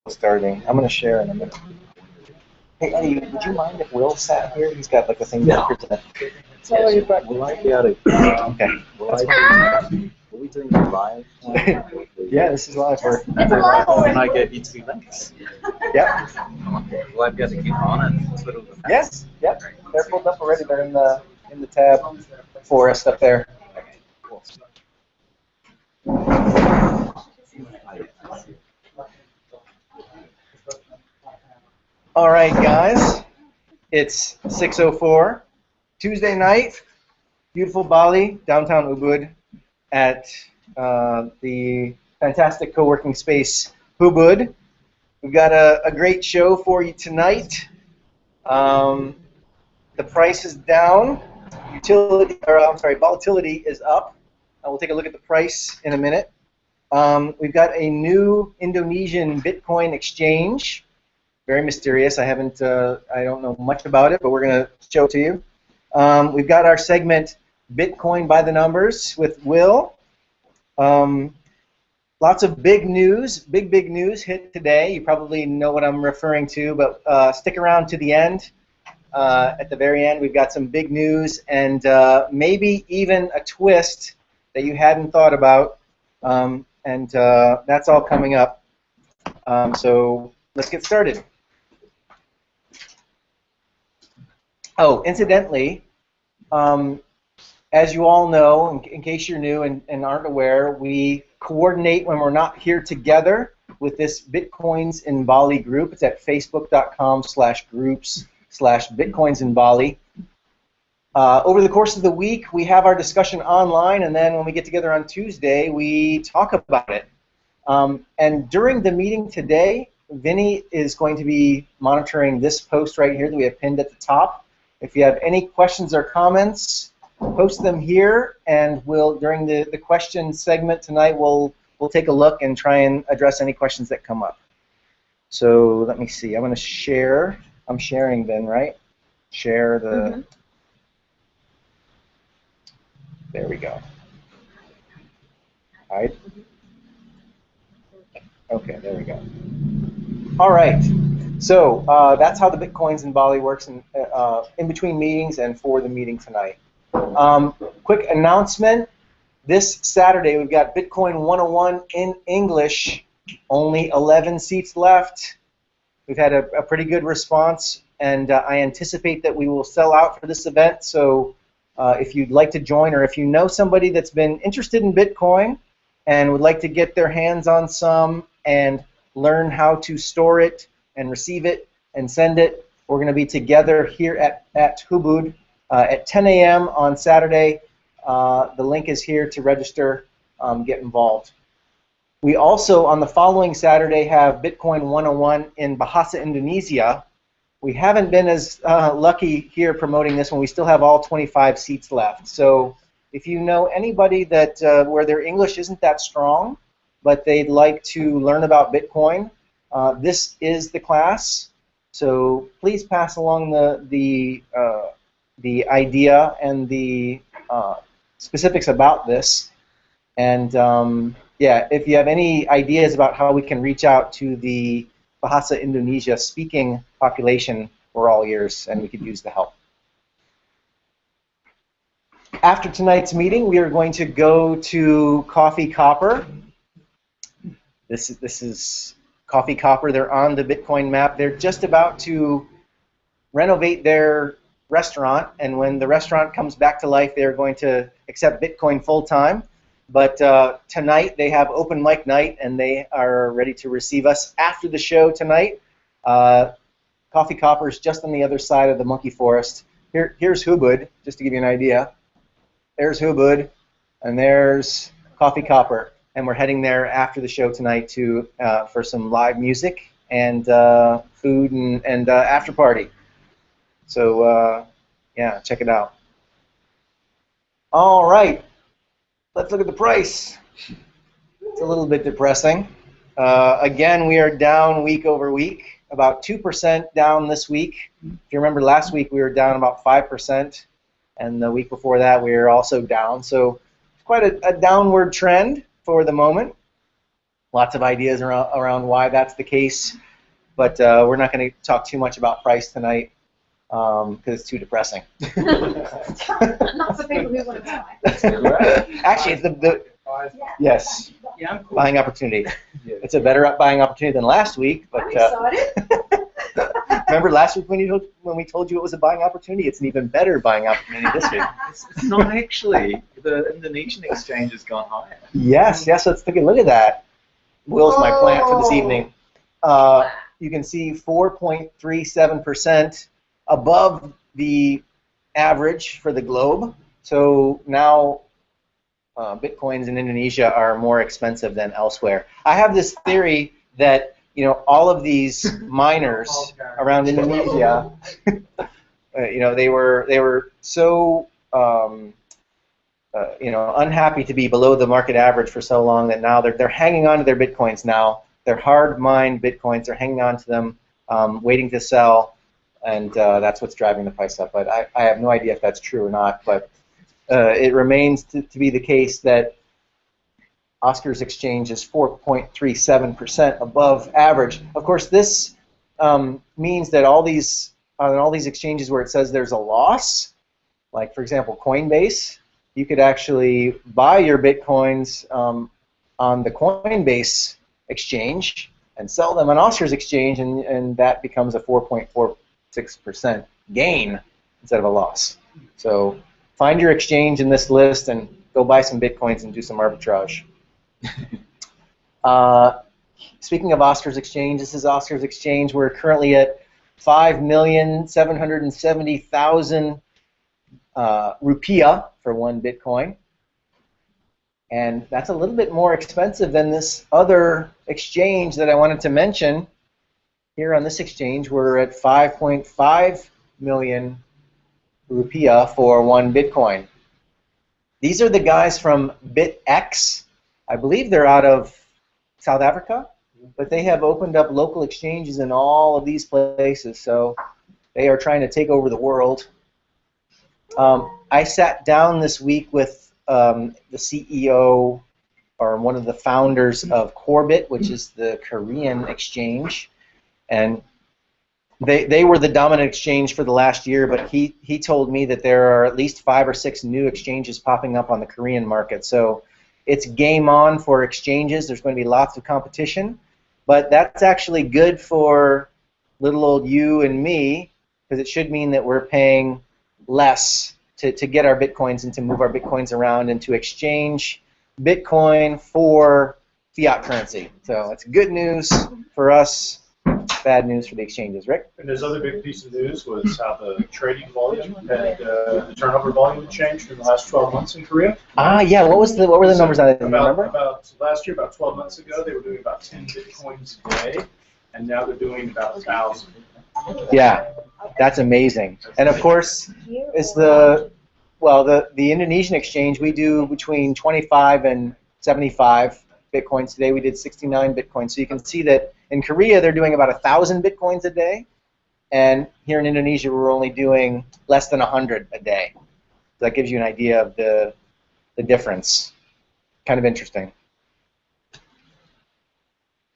Starting. I'm gonna share in a minute. Hey Eddie, would you mind if Will sat here? He's got like a thing to present. Sorry, but will I be able to? Okay. Will we doing it live? Yeah, this is live. Can I get you 2 links? Yep. Will I be able to keep on it? Twiddle the Yes. Yep. They're pulled up already. They're in the tab for us up there. Cool. All right, guys. It's 6:04, Tuesday night, beautiful Bali, downtown Ubud, at the fantastic co-working space Ubud. We've got a great show for you tonight. The price is down. Volatility is up. We'll take a look at the price in a minute. We've got a new Indonesian Bitcoin exchange. Very mysterious. I don't know much about it, but we're going to show it to you. We've got our segment Bitcoin by the Numbers with Will. Lots of big news hit today. You probably know what I'm referring to, but stick around to the end. At the very end, we've got some big news and maybe even a twist that you hadn't thought about, and that's all coming up. So let's get started. Oh, incidentally, as you all know, in case you're new and aren't aware, we coordinate when we're not here together with this Bitcoins in Bali group. It's at facebook.com/groups/Bitcoins in Bali. Over the course of the week, we have our discussion online, and then when we get together on Tuesday, we talk about it. And during the meeting today, Vinny is going to be monitoring this post right here that we have pinned at the top. If you have any questions or comments, post them here, and during the question segment tonight, we'll take a look and try and address any questions that come up. So let me see. I'm going to share. I'm sharing then, right? Share the. Mm-hmm. There we go. All right. Okay, there we go. All right. So that's how the Bitcoins in Bali works in between meetings and for the meeting tonight. Quick announcement. This Saturday, we've got Bitcoin 101 in English. Only 11 seats left. We've had a pretty good response, and I anticipate that we will sell out for this event. So if you'd like to join, or if you know somebody that's been interested in Bitcoin and would like to get their hands on some and learn how to store it and receive it and send it, we're going to be together here at Ubud at 10 a.m. on Saturday. The link is here to register, get involved. We also, on the following Saturday, have Bitcoin 101 in Bahasa Indonesia. We haven't been as lucky here promoting this one. We still have all 25 seats left. So if you know anybody that where their English isn't that strong, but they'd like to learn about Bitcoin, this is the class. So please pass along the idea and the specifics about this. And yeah, if you have any ideas about how we can reach out to the Bahasa Indonesia speaking population, we're all ears and we could use the help. After tonight's meeting, we are going to go to Coffee Copper. This is Coffee Copper. They're on the Bitcoin map. They're just about to renovate their restaurant, and when the restaurant comes back to life, they're going to accept Bitcoin full-time. But tonight they have open mic night, and they are ready to receive us after the show tonight. Coffee Copper is just on the other side of the monkey forest. Here's Ubud, just to give you an idea. There's Ubud, and there's Coffee Copper. And we're heading there after the show tonight for some live music and food and after party. So yeah, check it out. All right, let's look at the price. It's a little bit depressing. Again, we are down week over week, about 2% down this week. If you remember last week, we were down about 5%, and the week before that, we were also down. So quite a downward trend for the moment. Lots of ideas around why that's the case, but we're not going to talk too much about price tonight because it's too depressing. Not for people who want to buy. Actually, it's yes, Yeah, I'm cool. buying opportunity. It's a better buying opportunity than last week, but I'm excited. remember last week when we told you it was a buying opportunity? It's an even better buying opportunity this week. It's not actually. The Indonesian exchange has gone higher. Yes, let's take a look at that. Will's my plant for this evening. You can see 4.37% above the average for the globe. So now Bitcoins in Indonesia are more expensive than elsewhere. I have this theory that all of these miners around Indonesia, they were so unhappy to be below the market average for so long that now they're hanging on to their Bitcoins now. They're hard-mined Bitcoins. They're hanging on to them, waiting to sell, and that's what's driving the price up. But I have no idea if that's true or not. But it remains to be the case that Oscar's exchange is 4.37% above average. Of course, this means that on all these exchanges where it says there's a loss, like for example Coinbase, you could actually buy your Bitcoins on the Coinbase exchange and sell them on Oscar's exchange, and that becomes a 4.46% gain instead of a loss. So find your exchange in this list and go buy some Bitcoins and do some arbitrage. Speaking of Oscar's exchange, this is Oscar's exchange. We're currently at 5,770,000 rupiah for one Bitcoin. And that's a little bit more expensive than this other exchange that I wanted to mention. Here on this exchange, we're at 5.5 million rupiah for one Bitcoin. These are the guys from BitX. I believe they're out of South Africa, but they have opened up local exchanges in all of these places, so they are trying to take over the world. I sat down this week with the CEO or one of the founders of Corebit, which is the Korean exchange, and they were the dominant exchange for the last year, but he told me that there are at least 5 or 6 new exchanges popping up on the Korean market. So it's game on for exchanges. There's going to be lots of competition, but that's actually good for little old you and me, because it should mean that we're paying less to get our Bitcoins and to move our Bitcoins around and to exchange Bitcoin for fiat currency. So it's good news for us, bad news for the exchanges. Rick? And his other big piece of news was how the trading volume and the turnover volume changed in the last 12 months in Korea. Yeah. What were the numbers on it? Do you remember? About last year, about 12 months ago, they were doing about 10 Bitcoins a day, and now they're doing about 1,000. Yeah, that's amazing. And of course, it's the Indonesian exchange. We do between 25 and 75 Bitcoins today. We did 69 Bitcoins. So you can see that in Korea they're doing about 1,000 Bitcoins a day, and here in Indonesia we're only doing less than 100 a day. So that gives you an idea of the difference. Kind of interesting.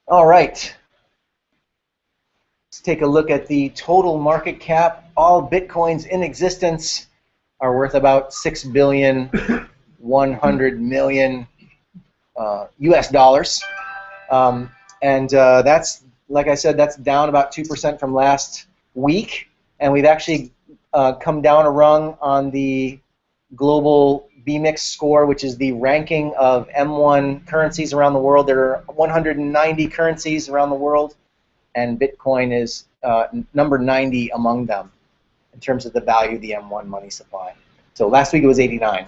All right. Let's take a look at the total market cap. All Bitcoins in existence are worth about $6,100,000,000 US dollars. And that's, like I said, that's down about 2% from last week. And we've actually come down a rung on the global BMIX score, which is the ranking of M1 currencies around the world. There are 190 currencies around the world, and Bitcoin is number 90 among them in terms of the value of the M1 money supply. So last week it was 89.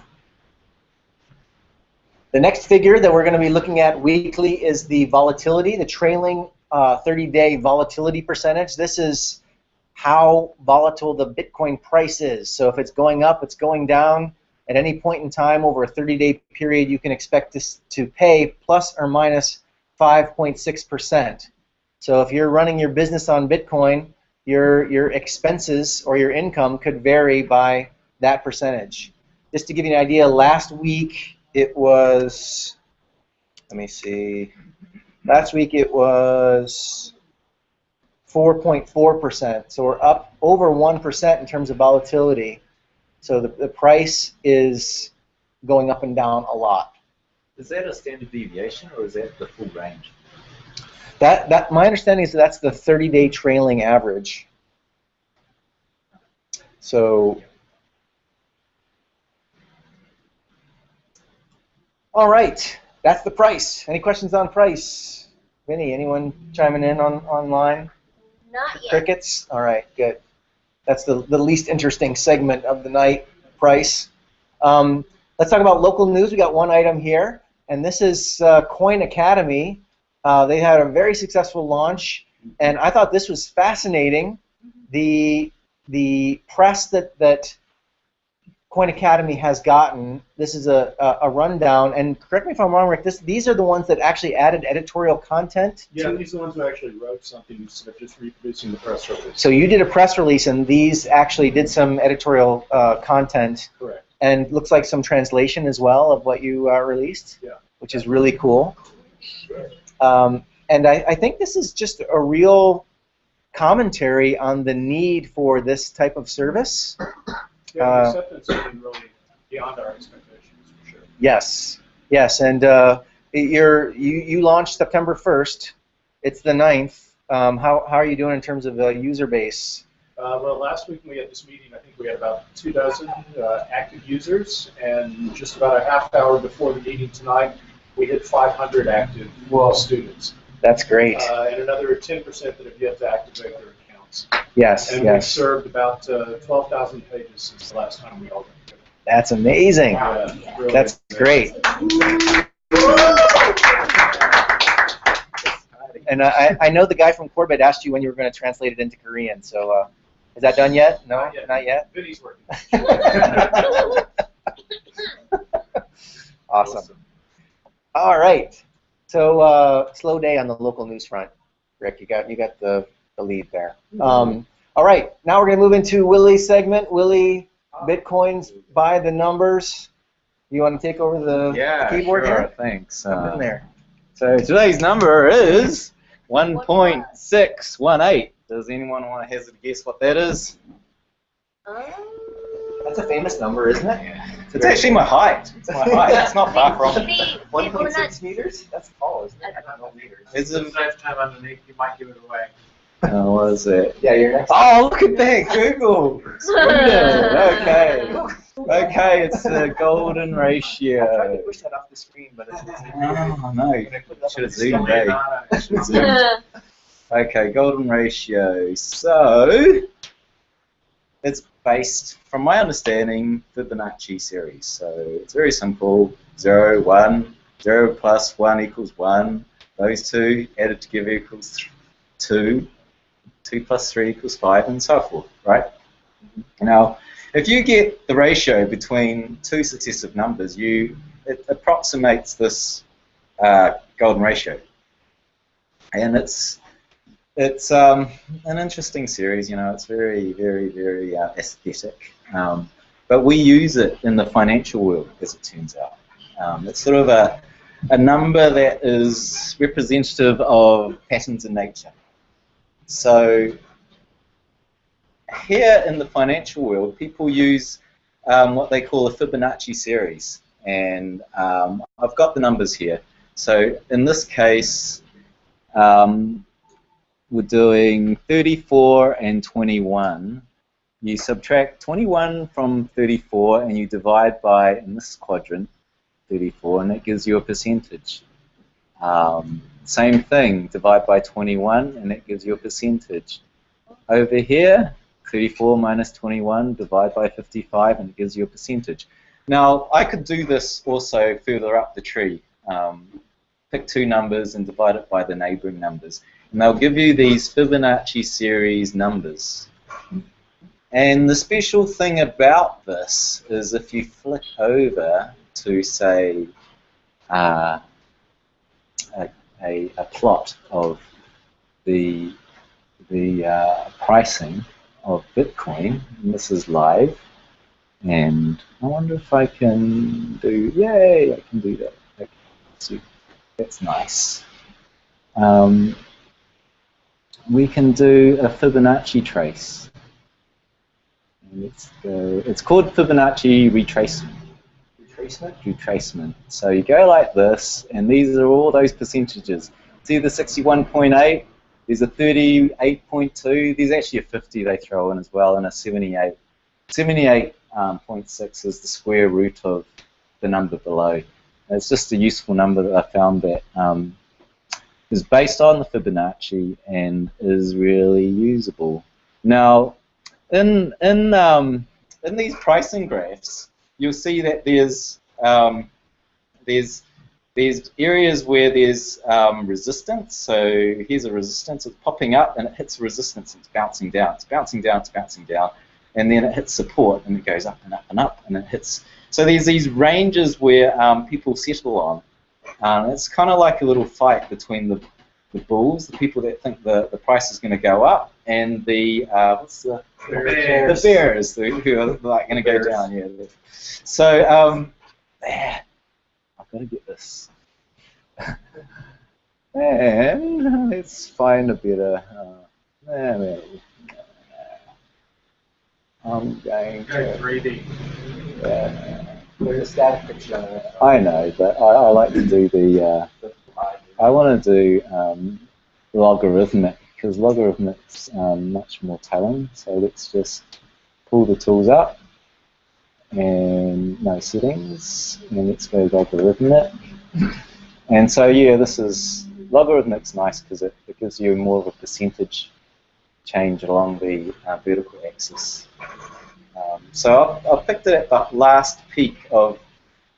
The next figure that we're going to be looking at weekly is the volatility, the trailing 30-day volatility percentage. This is how volatile the Bitcoin price is. So if it's going up, it's going down. At any point in time over a 30-day period, you can expect this to pay plus or minus 5.6%. So if you're running your business on Bitcoin, your expenses or your income could vary by that percentage. Just to give you an idea, last week it was, let me see, Last week it was 4.4%. So we're up over 1% in terms of volatility. So the price is going up and down a lot. Is that a standard deviation or is that the full range? That my understanding is that's the 30-day trailing average. So, all right, that's the price. Any questions on price? Vinny, anyone chiming in online? Not yet. Crickets? All right, good. That's the least interesting segment of the night, price. Let's talk about local news. We got one item here, and this is Coin Academy. They had a very successful launch, and I thought this was fascinating. The press that Coin Academy has gotten. This is a rundown, and correct me if I'm wrong, Rick. These are the ones that actually added editorial content. Yeah, these are the ones who actually wrote something instead of just reproducing the press release. So you did a press release, and these actually did some editorial content. Correct. And looks like some translation as well of what you released. Yeah. Which is really cool. And I think this is just a real commentary on the need for this type of service. Yeah, the acceptance has been really beyond our expectations, for sure. Yes, and you launched September 1st. It's the 9th. How are you doing in terms of user base? Well, last week when we had this meeting, I think we had about 24 active users, and just about a half hour before the meeting tonight, we hit 500 active students. That's great. And another 10% that have yet to activate their accounts. Yes, and we've served about 12,000 pages since the last time we all got together. That's amazing. Yeah, really That's great. And I know the guy from Corbett asked you when you were going to translate it into Korean. So is that done yet? No, not yet. Vinny's working. Awesome. All right. So slow day on the local news front, Rick. You got the lead there. All right. Now we're going to move into Willie's segment. Willie, Bitcoins by the numbers. You want to take over the keyboard sure, here? Thanks. Jump in there. So today's number is 1.618. Does anyone want to hazard a guess what that is? That's a famous number, isn't it? Yeah. It's actually my height. It's my height. It's not far from. 1.6 meters? That's tall, isn't it? I don't know meters. Is it? Time underneath, you might give it away. Oh, what is it? Yeah, you're next. Oh, look at that, Google. Okay. Okay, it's the golden I tried to ratio. push that off the screen, but it's Oh, no. Should have zoomed, Somebody eh? not a- Should have zoomed. Okay, golden ratio. So, it's based, from my understanding, Fibonacci series. So, it's very simple. 0, 1, 0 plus 1 equals 1. Those two added together equals 2. 2 plus 3 equals 5, and so forth, right? Now, if you get the ratio between two successive numbers, it approximates this golden ratio. And it's an interesting series, you know, it's very, very, very aesthetic. But we use it in the financial world, as it turns out. It's sort of a number that is representative of patterns in nature. So here in the financial world, people use what they call a Fibonacci series. And I've got the numbers here. So in this case, we're doing 34 and 21. You subtract 21 from 34 and you divide by, in this quadrant, 34, and that gives you a percentage. Same thing, divide by 21 and that gives you a percentage. Over here, 34 minus 21, divide by 55 and it gives you a percentage. Now, I could do this also further up the tree. Pick two numbers and divide it by the neighboring numbers. And they'll give you these Fibonacci series numbers. And the special thing about this is if you flick over to, say, a plot of the pricing of Bitcoin, and this is live, and I wonder if I can do, yay, I can do that. Okay, so that's nice. we can do a Fibonacci trace. Let's go. It's called Fibonacci retracement. Retracement. So you go like this, and these are all those percentages. See the 61.8, there's a 38.2, there's actually a 50 they throw in as well, and a 78. 78.6 is the square root of the number below. And it's just a useful number that I found that is based on the Fibonacci and is really usable. Now, in these pricing graphs, you'll see that there's areas where there's resistance. So here's a resistance, it's popping up and it hits resistance, it's bouncing down, it's bouncing down, it's bouncing down, and then it hits support and it goes up and up and up and it hits. So there's these ranges where people settle on. It's kind of like a little fight between the bulls, the people that think the price is going to go up, and the the bears who are like going to go down. Yeah. So I've got to get this. And let's find a better. I'm going to. 3D. There's a static picture on it. I know, but I like to do the. I want to do logarithmic, because logarithmic's much more telling. So let's just pull the tools up and no settings, and let's go logarithmic. And so yeah, this is logarithmic's nice because it gives you more of a percentage change along the vertical axis. So I picked it at the last peak of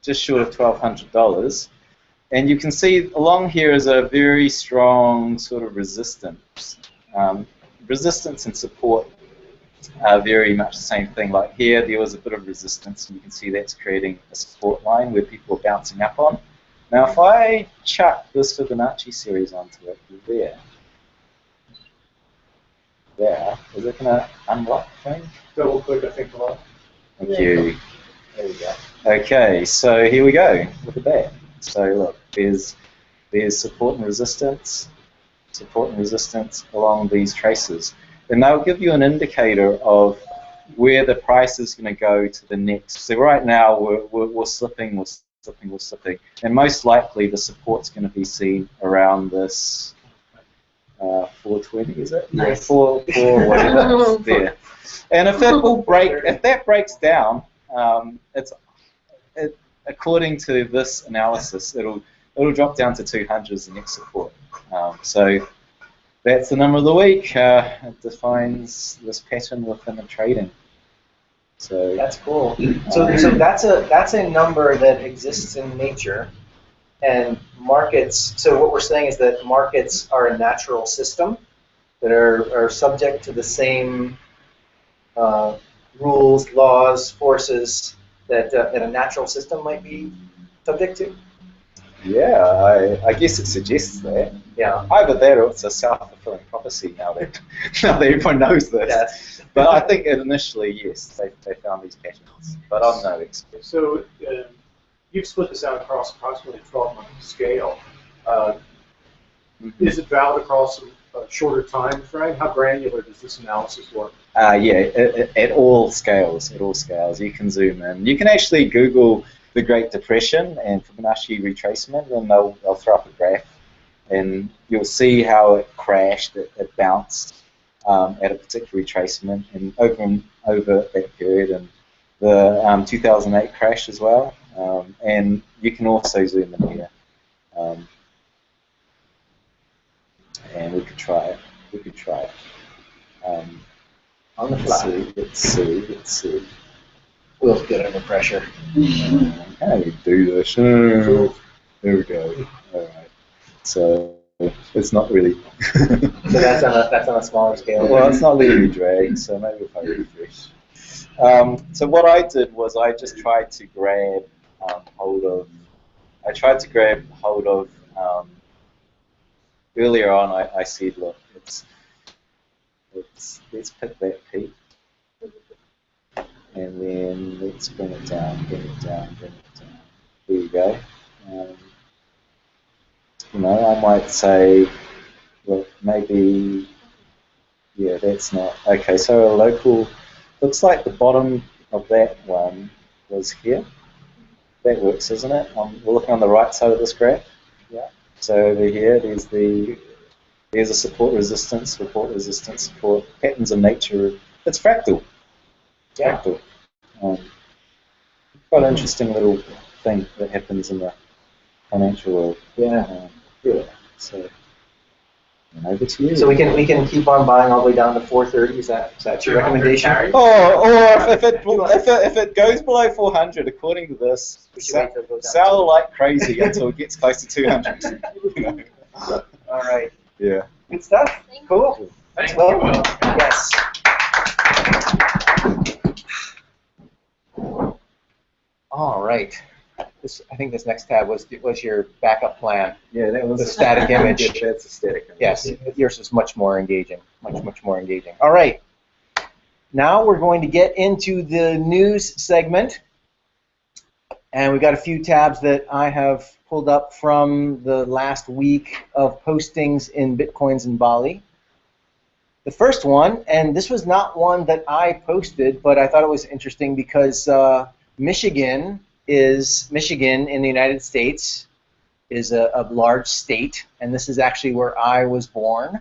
just short of $1,200. And you can see along here is a very strong sort of resistance. Resistance and support are very much the same thing. Like here, there was a bit of resistance, and you can see that's creating a support line where people are bouncing up on. Now, if I chuck this Fibonacci series onto it, there, is it going to unlock thing? Double click, I think, below. Thank you. There we go. Okay, so here we go. Look at that. So look, there's support and resistance along these traces, and they'll give you an indicator of where the price is going to go to the next. So right now we're slipping, and most likely the support's going to be seen around this 420, is it? Nice. 4 whatever there. And if that breaks down, according to this analysis, it'll drop down to 200 as the next support. So that's the number of the week. It defines this pattern within the trading. So That's cool. So that's a number that exists in nature, and markets. So what we're saying is that markets are a natural system that are subject to the same rules, laws, forces that a natural system might be subject to. yeah, I guess it suggests that. Yeah. Either that or it's a self-fulfilling prophecy now that everyone knows this. Yes. But I think initially, yes, they found these patterns. But I'm no expert. So you've split this out across approximately a 12-month scale. Is it valid across a shorter time frame? How granular does this analysis work? Yeah, at all scales, you can zoom in. You can actually Google the Great Depression and Fibonacci retracement, and they'll throw up a graph, and you'll see how it crashed, it bounced at a particular retracement, and over that period, and the 2008 crash as well. And you can also zoom in here, and we could try it. On the fly. Let's see. Will's good under pressure. How do you do this? There we go. All right. So it's not really. So that's on a smaller scale. Well, it's not really drag. So maybe if I refresh. So what I did was I just tried to grab hold of. Earlier on, I said, look, let's pick that peak, and then let's bring it down. There you go. I might say Well, maybe, yeah, that's not. Okay, so a local, looks like the bottom of that one was here. That works, isn't it? We're looking on the right side of this graph. Yeah. So over here, there's a support resistance, support, patterns of nature. It's fractal. Yeah. Fractal. Quite an interesting little thing that happens in the financial world. Yeah. Yeah. So, and over to you. So we can keep on buying all the way down to 430. Is that your recommendation? carry? Or if it goes below 400, according to this, We should wait till it goes down. sell like crazy until it gets close to 200. You know? All right. Yeah. Good stuff. Cool. Thank Well, you, Will. yes. All right. I think this next tab was your backup plan. Yeah, that was The static image. That's a static image. Yes, yours is much more engaging. Much more engaging. All right. Now we're going to get into the news segment. And we've got a few tabs that I have pulled up from the last week of postings in Bitcoins in Bali. The first one, and this was not one that I posted, but I thought it was interesting because Michigan in the United States is a large state, and this is actually where I was born.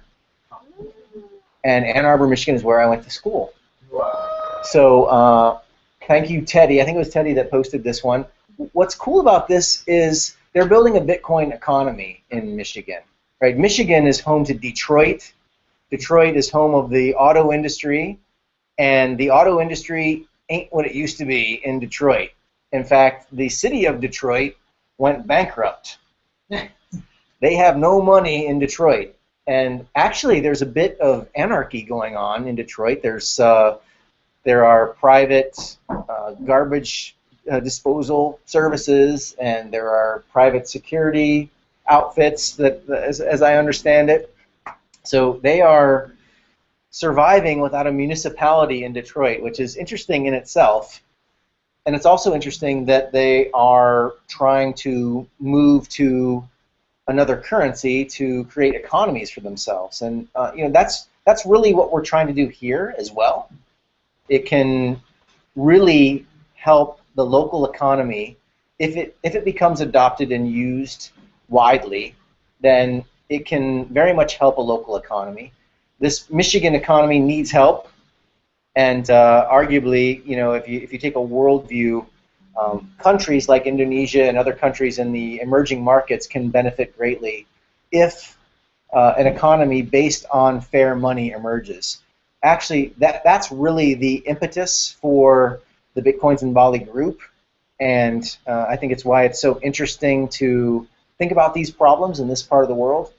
And Ann Arbor, Michigan is where I went to school. Wow. So thank you, Teddy. I think it was Teddy that posted this one. What's cool about this is they're building a Bitcoin economy in Michigan. Right? Michigan is home to Detroit. Detroit is home of the auto industry, and the auto industry ain't what it used to be in Detroit. In fact, the city of Detroit went bankrupt. They have no money in Detroit. And actually, there's a bit of anarchy going on in Detroit. There are private garbage disposal services, and there are private security outfits that, as I understand it. So they are surviving without a municipality in Detroit, which is interesting in itself. And it's also interesting that they are trying to move to another currency to create economies for themselves. And that's really what we're trying to do here as well. It can really help the local economy if it becomes adopted and used widely. Then it can very much help a local economy. This Michigan economy needs help, and arguably, if you take a world view, countries like Indonesia and other countries in the emerging markets can benefit greatly if an economy based on fair money emerges. Actually, that's really the impetus for the Bitcoins in Bali group, and I think it's why it's so interesting to think about these problems in this part of the world.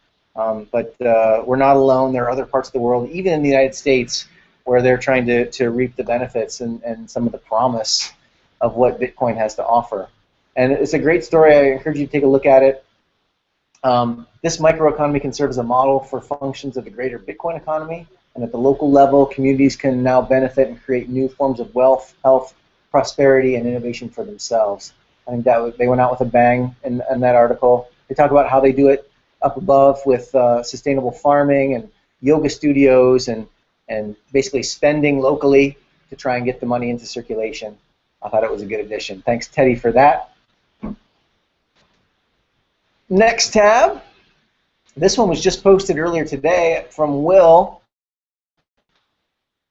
But we're not alone. There are other parts of the world, even in the United States, where they're trying to reap the benefits and some of the promise of what Bitcoin has to offer. And it's a great story. I encourage you to take a look at it. This microeconomy can serve as a model for functions of the greater Bitcoin economy, and at the local level, communities can now benefit and create new forms of wealth, health, prosperity, and innovation for themselves. I think they went out with a bang in that article. They talk about how they do it up above with sustainable farming and yoga studios and basically spending locally to try and get the money into circulation. I thought it was a good addition. Thanks, Teddy, for that. Next tab. This one was just posted earlier today from Will.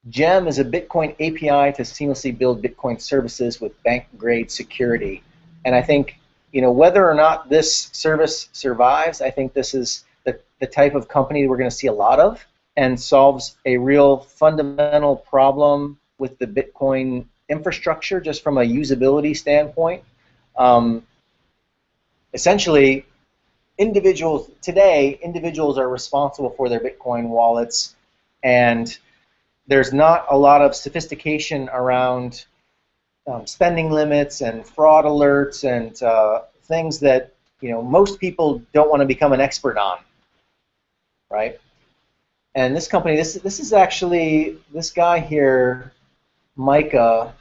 GEM is a Bitcoin API to seamlessly build Bitcoin services with bank-grade security. And I think, whether or not this service survives, I think this is the type of company we're going to see a lot of and solves a real fundamental problem with the Bitcoin infrastructure just from a usability standpoint. Essentially, individuals are responsible for their Bitcoin wallets, and there's not a lot of sophistication around spending limits and fraud alerts and things that most people don't want to become an expert on, right? And this company, this is actually this guy here, Micah,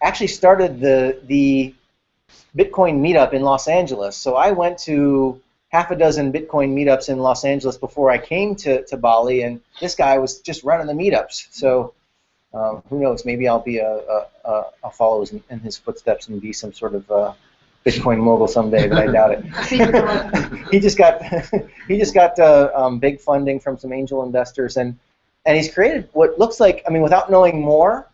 actually started the Bitcoin meetup in Los Angeles. So I went to half a dozen Bitcoin meetups in Los Angeles before I came to Bali, and this guy was just running the meetups. So who knows? Maybe I'll be I'll follow in his footsteps and be some sort of Bitcoin mogul someday, but I doubt it. he just got big funding from some angel investors, and he's created what looks like, I mean, without knowing more,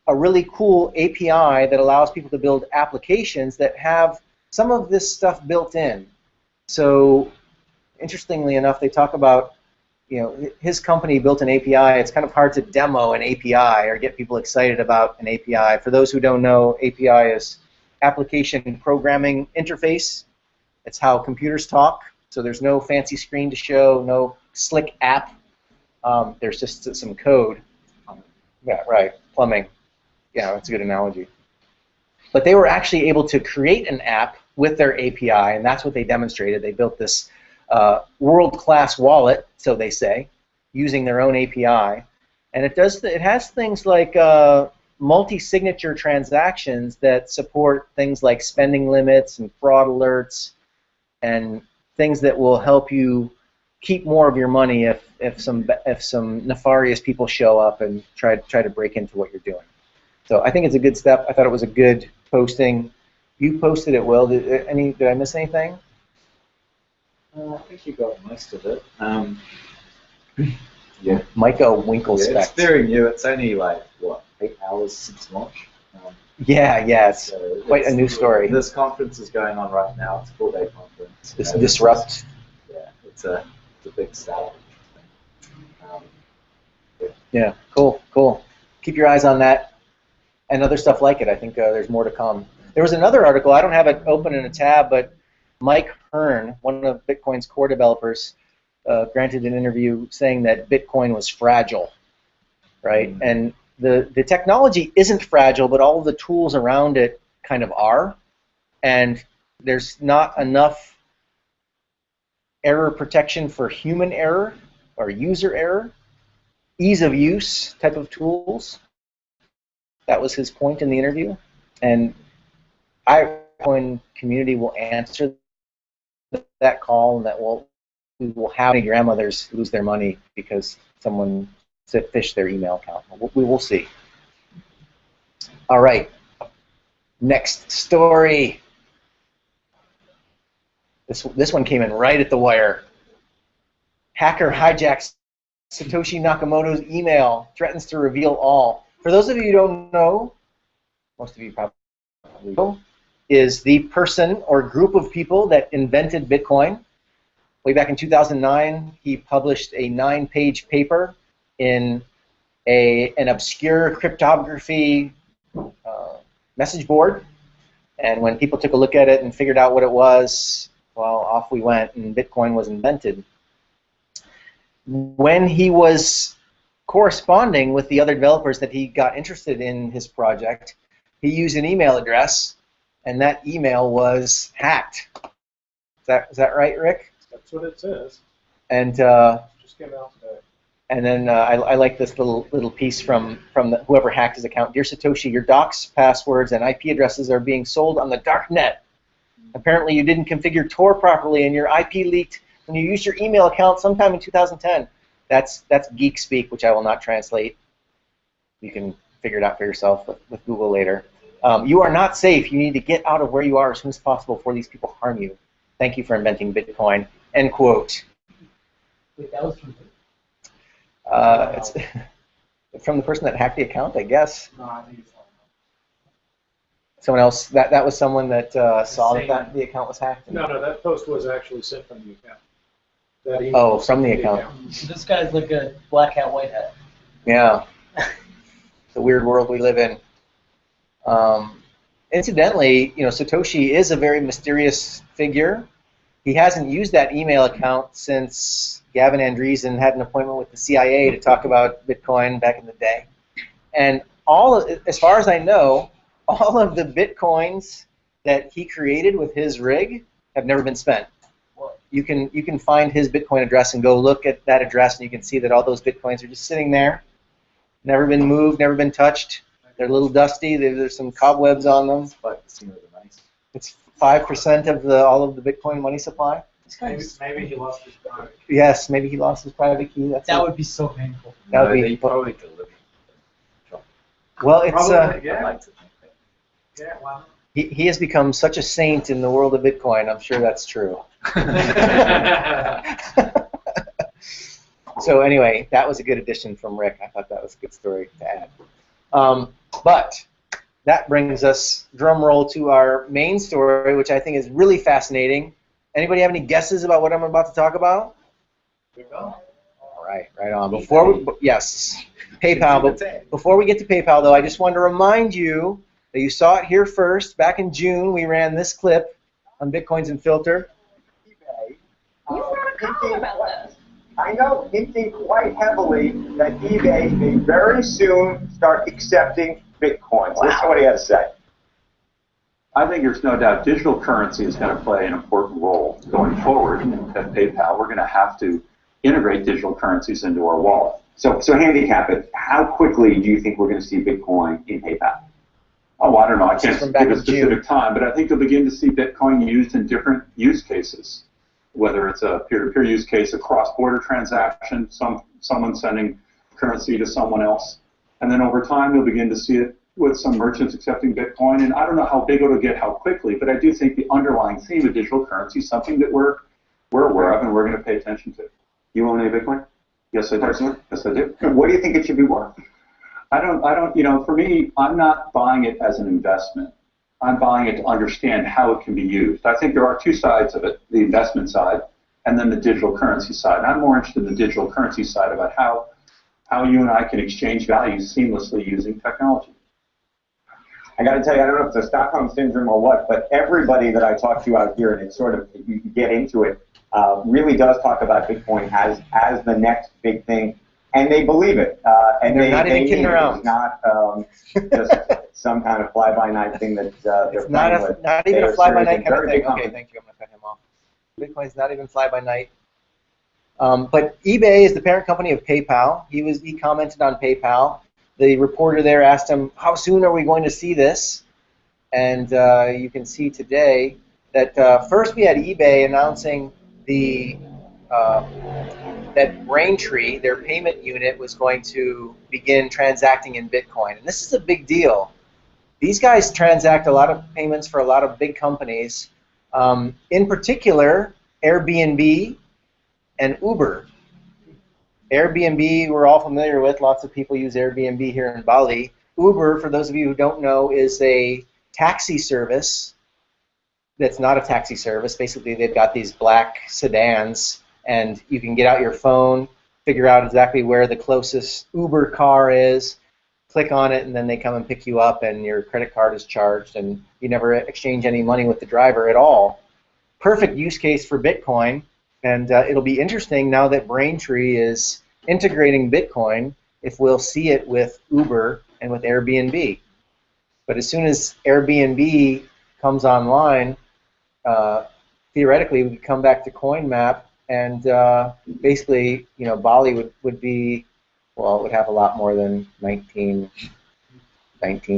a really cool API that allows people to build applications that have some of this stuff built in. So, interestingly enough, they talk about, his company built an API. It's kind of hard to demo an API or get people excited about an API. For those who don't know, API is Application Programming Interface. It's how computers talk. So there's no fancy screen to show, no slick app. There's just some code. Yeah, right, plumbing. Yeah, that's a good analogy. But they were actually able to create an app with their API, and that's what they demonstrated. They built this world-class wallet, so they say, using their own API, and it has things like multi-signature transactions that support things like spending limits and fraud alerts, and things that will help you keep more of your money if some nefarious people show up and try to break into what you're doing. So I think it's a good step. I thought it was a good posting. You posted it, Will. Did I miss anything? I think you got most of it. Yeah. Micah Winkle Yeah, specs. it's very new. It's only like, what, 8 hours since launch? Yeah, it's So quite a new story. This conference is going on right now. It's a 4-day conference. This Disrupt. Yeah, it's a big start. Yeah, cool. Keep your eyes on that and other stuff like it. I think there's more to come. There was another article. I don't have it open in a tab, but Mike Hearn, one of Bitcoin's core developers, granted an interview saying that Bitcoin was fragile, right? And the technology isn't fragile, but all of the tools around it kind of are. And there's not enough error protection for human error or user error. Ease of use type of tools. That was his point in the interview. And Bitcoin community will answer that call, and that we will have any grandmothers lose their money because someone phished their email account. We will see. All right. Next story. This one came in right at the wire. Hacker hijacks Satoshi Nakamoto's email, threatens to reveal all. For those of you who don't know, most of you probably know, is the person or group of people that invented Bitcoin. Way back in 2009, he published a 9-page paper in an obscure cryptography message board. And when people took a look at it and figured out what it was, well, off we went, and Bitcoin was invented. When he was corresponding with the other developers that he got interested in his project, he used an email address, and that email was hacked. Is that right, Rick? That's what it says. And Just came out today. and then I like this little piece from whoever hacked his account. Dear Satoshi, your docs, passwords, and IP addresses are being sold on the dark net. Apparently, you didn't configure Tor properly, and your IP leaked when you used your email account sometime in 2010. That's geek speak, which I will not translate. You can figure it out for yourself with Google later. You are not safe. You need to get out of where you are as soon as possible before these people harm you. Thank you for inventing Bitcoin. End quote. Wait, that was from who? It's from the person that hacked the account, I guess. No, I think it's Someone else. That was someone that saw that the account was hacked. No, that post was actually sent from the account. That email Oh, was from sent the account. So this guy's like a black hat, white hat. Yeah. It's a weird world we live in. Incidentally, Satoshi is a very mysterious figure. He hasn't used that email account since Gavin Andreessen had an appointment with the CIA to talk about Bitcoin back in the day. And as far as I know, all of the Bitcoins that he created with his rig have never been spent. You can find his Bitcoin address and go look at that address, and you can see that all those Bitcoins are just sitting there, never been moved, never been touched. They're a little dusty. There's some cobwebs on them. It's 5% of the money. It's 5% of all of the Bitcoin money supply. Maybe he lost his private key. Yes, maybe he lost his private key. That would be so painful. That would be. They probably delivered. Well, it's Probably, I'd yeah. like to think that. Yeah, why he has become such a saint in the world of Bitcoin. I'm sure that's true. not? So anyway, that was a good addition from Rick. I thought that was a good story to add. But that brings us, drum roll, to our main story, which I think is really fascinating. Anybody have any guesses about what I'm about to talk about? All right, right on. Yes, PayPal. But before we get to PayPal, though, I just wanted to remind you that you saw it here first. Back in June, we ran this clip on Bitcoins and Filter. eBay. You wrote a column about this. I know, hinting quite heavily that eBay may very soon start accepting Bitcoins. Listen to what he had to say. I think there's no doubt digital currency is going to play an important role going forward at PayPal. We're going to have to integrate digital currencies into our wallet. So handicap it. How quickly do you think we're going to see Bitcoin in PayPal? Oh, I don't know. I This is can't from back give a in June. specific time, but I think you'll begin to see Bitcoin used in different use cases, whether it's a peer-to-peer use case, a cross-border transaction, someone sending currency to someone else. And then over time, you'll begin to see it with some merchants accepting Bitcoin. And I don't know how big it'll get, how quickly, but I do think the underlying theme of digital currency is something that we're aware of and we're going to pay attention to. You own any Bitcoin? Yes, I do. Personally? Yes, I do. What do you think it should be worth? I don't, for me, I'm not buying it as an investment. I'm buying it to understand how it can be used. I think there are two sides of it, the investment side and then the digital currency side. And I'm more interested in the digital currency side about how you and I can exchange values seamlessly using technology. I got to tell you, I don't know if it's a Stockholm syndrome or what, but everybody that I talk to out here, and it's sort of, you get into it, really does talk about Bitcoin as the next big thing, and they believe it. And They're not even kidding around. It's not just some kind of fly-by-night thing that they're It's not playing with. not even They a are fly-by-night serious kind of and very thing. big Okay, company. thank you. I'm going to cut him off. Bitcoin's not even fly-by-night. But eBay is the parent company of PayPal. He commented on PayPal. The reporter there asked him, how soon are we going to see this? And you can see today that first we had eBay announcing that Braintree, their payment unit, was going to begin transacting in Bitcoin. And this is a big deal. These guys transact a lot of payments for a lot of big companies, in particular Airbnb and Uber. Airbnb we're all familiar with. Lots of people use Airbnb here in Bali. Uber, for those of you who don't know, is a taxi service that's not a taxi service. Basically, they've got these black sedans, and you can get out your phone, figure out exactly where the closest Uber car is, click on it, and then they come and pick you up, and your credit card is charged, and you never exchange any money with the driver at all. Perfect use case for Bitcoin, and it'll be interesting now that Braintree is integrating Bitcoin if we'll see it with Uber and with Airbnb. But as soon as Airbnb comes online, theoretically we could come back to CoinMap, and basically, Bali would be, well, it would have a lot more than 19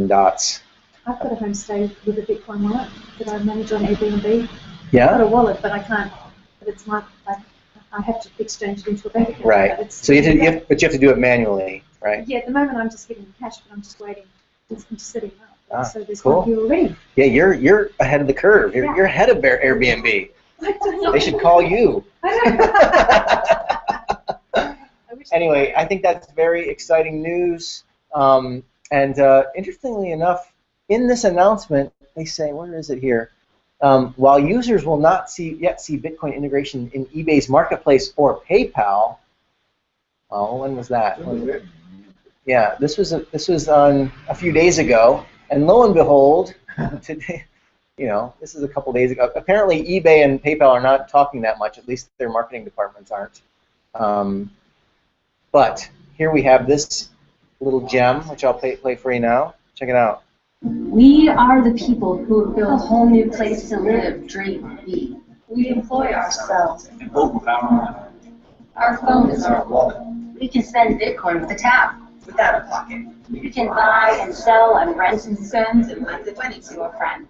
dots. I've got a homestay with a Bitcoin wallet that I manage on Airbnb. I've Yeah? got a wallet, but I can't. But it's I have to exchange it into a bank account. Right. But it's, So you have to do it manually, right? Yeah, at the moment I'm just getting the cash, but I'm just waiting. I'm just setting up. Ah, So there's cool. one here already. Yeah, you're ahead of the curve. Yeah. You're ahead of Airbnb. I don't know. They should call you. I wish they Anyway, would. I think that's very exciting news. And interestingly enough, in this announcement, they say, where is it here? While users will not yet see Bitcoin integration in eBay's marketplace or PayPal, well, when was that? Yeah, this was on a few days ago, and lo and behold, today, this is a couple days ago. Apparently, eBay and PayPal are not talking that much. At least their marketing departments aren't. But here we have this little gem, which I'll play for you now. Check it out. We are the people who have built a whole new place to live, dream, be. We employ ourselves. Our phone is our wallet. We can spend Bitcoin with a tap, without a pocket. We can buy and sell and rent and send monthly money to a friend.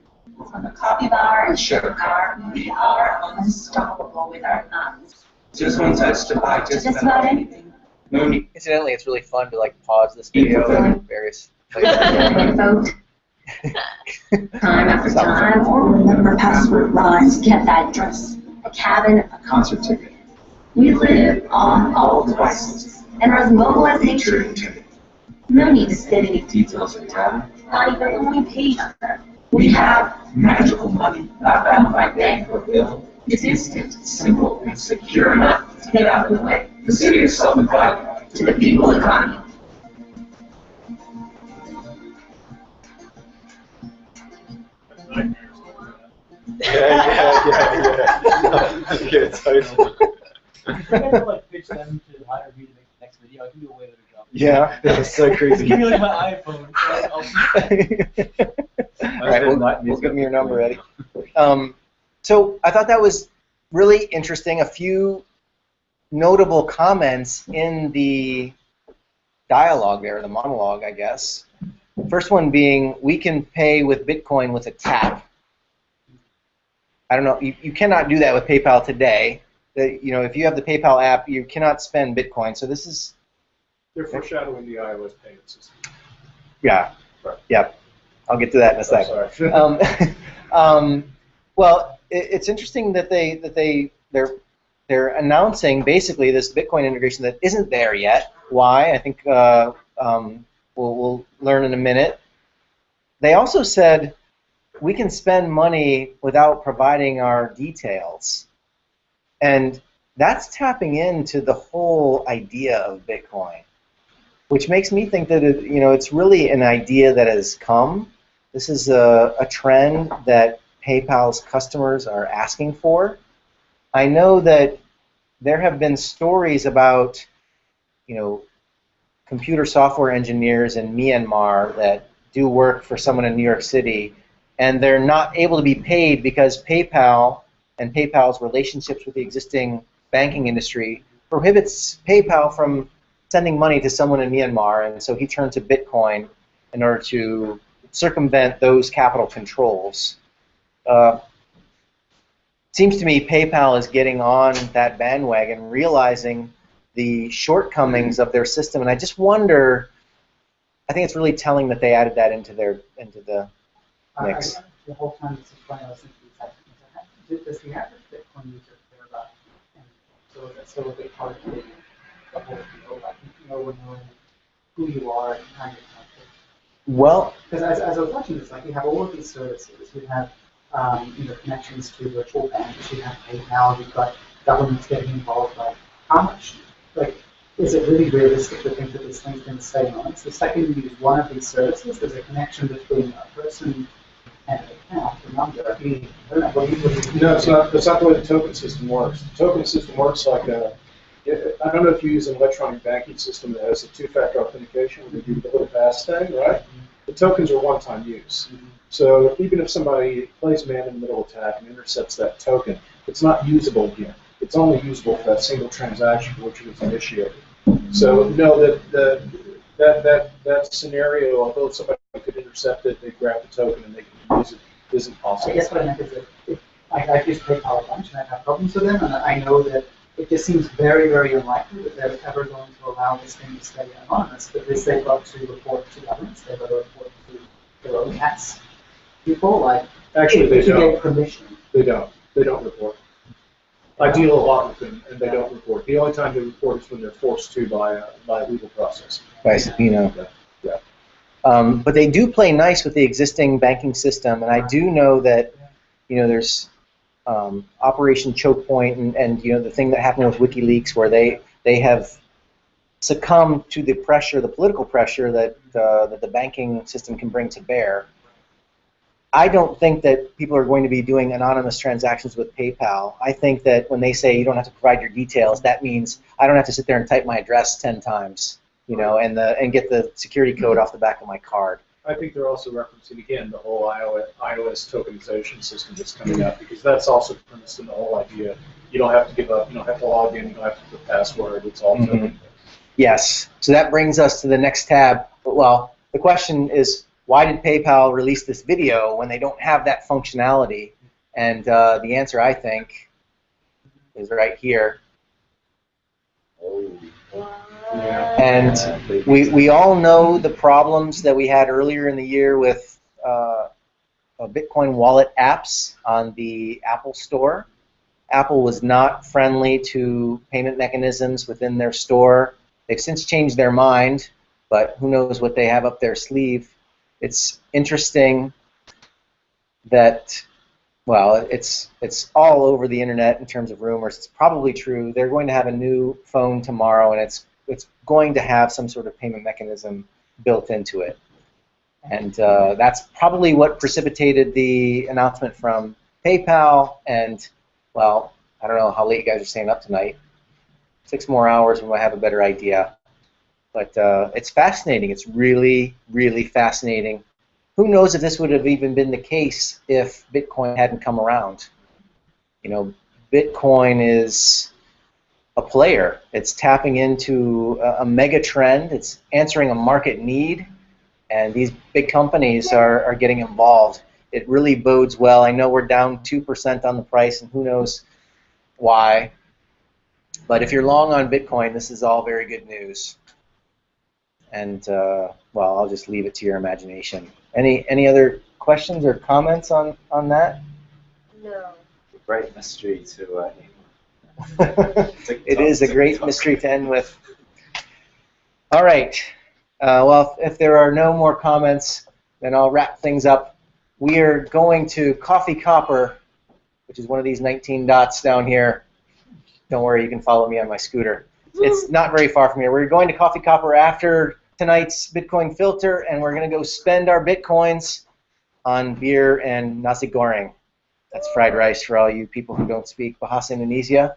From the coffee bar and sugar bar, we are unstoppable with our thumbs. Just one touch to buy just about anything. No need. Incidentally, it's really fun to like pause this video and various. Vote. Time after time, or remember password lines, get that dress, a cabin, a concert ticket. We live on all devices and are as mobile as they truly. No need to state any details of tab, not even when we pay number. We have magical money, not bound by bank or bill. It's instant, simple, and secure enough to get out of the way. The city is self-employed to the people economy. Yeah. Good, totally. I have to like pitch them to hire me to make the next video. I can do a way better job. Yeah, That's so Just creepy. give me like my iPhone. All right, we'll give me your number, Eddie. So I thought that was really interesting. A few notable comments in the dialogue there, the monologue, I guess. First one being, we can pay with Bitcoin with a tap. I don't know, you cannot do that with PayPal today. If you have the PayPal app, you cannot spend Bitcoin. So this is... They're foreshadowing the iOS payment system. Yeah, Right. Yep. I'll get to that in a second. Sorry. Well, it's interesting that they're announcing basically this Bitcoin integration that isn't there yet. Why? I think we'll learn in a minute. They also said we can spend money without providing our details, and that's tapping into the whole idea of Bitcoin, which makes me think that it's really an idea that has come. This is a trend that PayPal's customers are asking for. I know that there have been stories about, computer software engineers in Myanmar that do work for someone in New York City, and they're not able to be paid because PayPal and PayPal's relationships with the existing banking industry prohibits PayPal from sending money to someone in Myanmar, and so he turned to Bitcoin in order to circumvent those capital controls. Seems to me PayPal is getting on that bandwagon, realizing the shortcomings of their system, and I just wonder, I think it's really telling that they added that into the mix. The whole time this is funny, I was thinking, does the average Bitcoin user care about it? And so that's still a big part of the whole deal, like knowing who you are and kind of connected. Well, because as I was watching this, like you have all of these services, you have connections to virtual banks, you have PayPal, you've got governments getting involved. Like how much, is it really realistic to think that this thing's going to stay on? So the second you use one of these services, there's a connection between a person and an account, a number. I don't know, what do you No, it's not. That's not the way the token system works. The token system works like I don't know if you use an electronic banking system that has a two-factor authentication where they do the little pass thing, right? The tokens are one-time use. So even if somebody plays man-in-the-middle attack and intercepts that token, it's not usable again. It's only usable for that single transaction for which it was initiated. So no, that scenario, although somebody could intercept it, they grab the token and they can use it, isn't possible. I guess what I meant is that I've used PayPal a bunch and I've had problems with them, and I know that it just seems very, very unlikely that they're ever going to allow this thing to stay anonymous, because they've got to report to governments, they've got to report to their own tax people. Actually, they if you don't. get permission. They don't. They don't report. I deal a lot with them, and they don't report. The only time they report is when they're forced to by a legal process. by subpoena. Yeah. But they do play nice with the existing banking system, and I do know that there's Operation Choke Point, and the thing that happened with WikiLeaks, where they have succumbed to the pressure, the political pressure that the banking system can bring to bear. I don't think that people are going to be doing anonymous transactions with PayPal. I think that when they say you don't have to provide your details, that means I don't have to sit there and type my address 10 times, and get the security code off the back of my card. I think they're also referencing, again, the whole iOS tokenization system that's coming out, because that's also premised in the whole idea. You don't have to give up, you don't have to log in, you don't have to put a password, it's all token. Yes. So that brings us to the next tab. Well, the question is, why did PayPal release this video when they don't have that functionality? And the answer, I think, is right here. And we all know the problems that we had earlier in the year with Bitcoin wallet apps on the Apple Store. Apple was not friendly to payment mechanisms within their store. They've since changed their mind, but who knows what they have up their sleeve. It's interesting that, well, it's all over the internet in terms of rumors. It's probably true. They're going to have a new phone tomorrow, and it's going to have some sort of payment mechanism built into it. And that's probably what precipitated the announcement from PayPal. And, well, I don't know how late you guys are staying up tonight. 6 more hours, we might have a better idea. But it's fascinating. It's really, really fascinating. Who knows if this would have even been the case if Bitcoin hadn't come around? You know, Bitcoin is a player. It's tapping into a mega trend. It's answering a market need. And these big companies are getting involved. It really bodes well. I know we're down 2% on the price, and who knows why. But if you're long on Bitcoin, this is all very good news. And, well, I'll just leave it to your imagination. Any other questions or comments on that? No. Great mystery to It is a great mystery to end with. All right. Well, if there are no more comments, then I'll wrap things up. We are going to Coffee Copper, which is one of these 19 dots down here. Don't worry, you can follow me on my scooter. It's not very far from here. We're going to Coffee Copper after tonight's Bitcoin filter, and we're going to go spend our Bitcoins on beer and nasi goreng. That's fried rice for all you people who don't speak Bahasa Indonesia.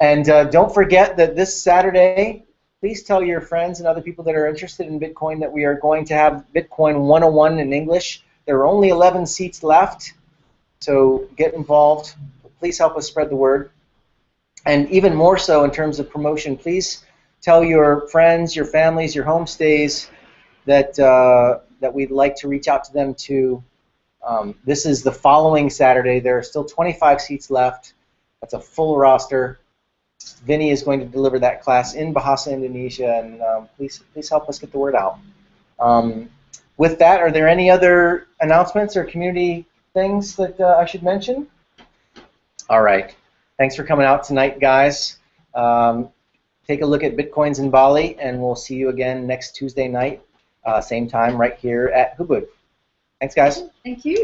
And don't forget that this Saturday, please tell your friends and other people that are interested in Bitcoin that we are going to have Bitcoin 101 in English. There are only 11 seats left, so get involved. Please help us spread the word. And even more so in terms of promotion, please tell your friends, your families, your homestays that, that we'd like to reach out to them too. This is the following Saturday. There are still 25 seats left. That's a full roster. Vinny is going to deliver that class in Bahasa Indonesia, and please help us get the word out. With that, are there any other announcements or community things that I should mention? All right. Thanks for coming out tonight, guys. Take a look at Bitcoins in Bali, and we'll see you again next Tuesday night, same time right here at Hubud. Thanks, guys. Thank you.